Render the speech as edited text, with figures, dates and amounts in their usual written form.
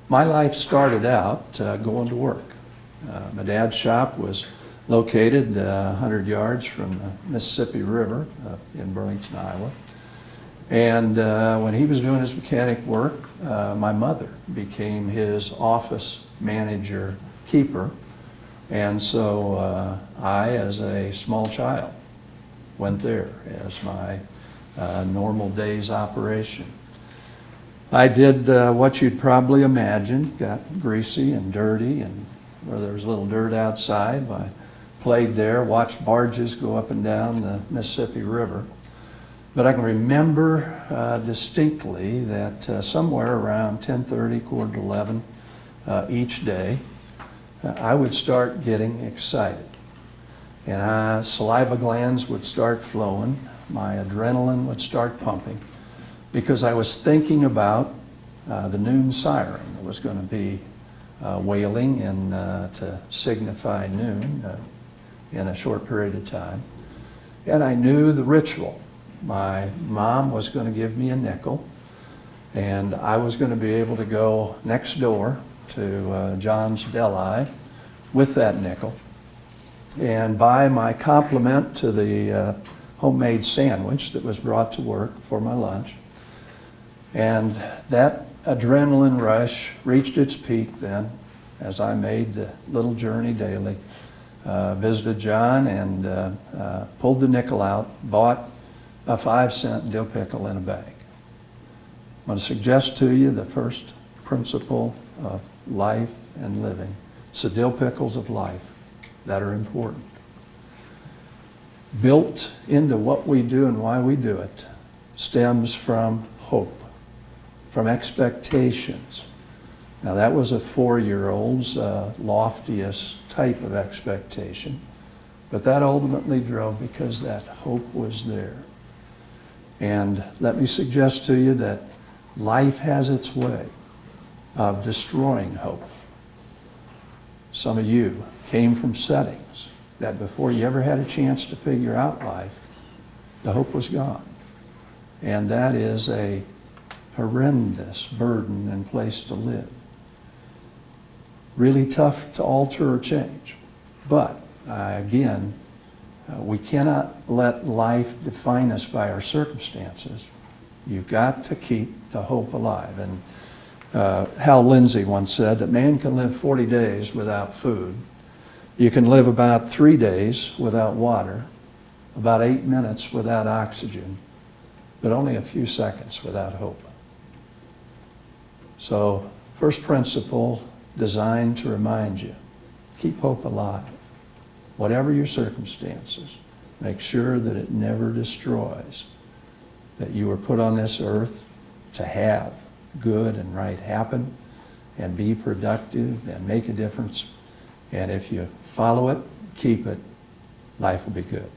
my life started out going to work. My dad's shop was located 100 yards from the Mississippi River in Burlington, Iowa. And when he was doing his mechanic work, my mother became his office manager keeper. And so I, as a small child, went there as my normal day's operation. I did what you'd probably imagine, got greasy and dirty, and where there was a little dirt outside, I played there, watched barges go up and down the Mississippi River. But I can remember distinctly that somewhere around 10:30, quarter to 11 each day, I would start getting excited. And saliva glands would start flowing, my adrenaline would start pumping, because I was thinking about the noon siren that was going to be wailing and to signify noon in a short period of time. And I knew the ritual. My mom was going to give me a nickel, and I was going to be able to go next door to John's Deli with that nickel and buy my complement to the homemade sandwich that was brought to work for my lunch. And that adrenaline rush reached its peak then as I made the little journey daily, visited John and pulled the nickel out, bought a 5-cent dill pickle in a bag. I'm going to suggest to you the first principle of life and living. It's the dill pickles of life that are important. Built into what we do and why we do it stems from hope, from expectations. Now that was a 4-year-old's loftiest type of expectation, but that ultimately drove because that hope was there. And let me suggest to you that life has its way of destroying hope. Some of you came from settings that before you ever had a chance to figure out life, the hope was gone. And that is a horrendous burden and place to live. Really tough to alter or change. But again, we cannot let life define us by our circumstances. You've got to keep the hope alive. And Hal Lindsey once said that man can live 40 days without food. You can live about 3 days without water, about 8 minutes without oxygen, but only a few seconds without hope. So, first principle designed to remind you, keep hope alive. Whatever your circumstances, make sure that it never destroys, that you were put on this earth to have good and right happen and be productive and make a difference. And if you follow it, keep it, life will be good.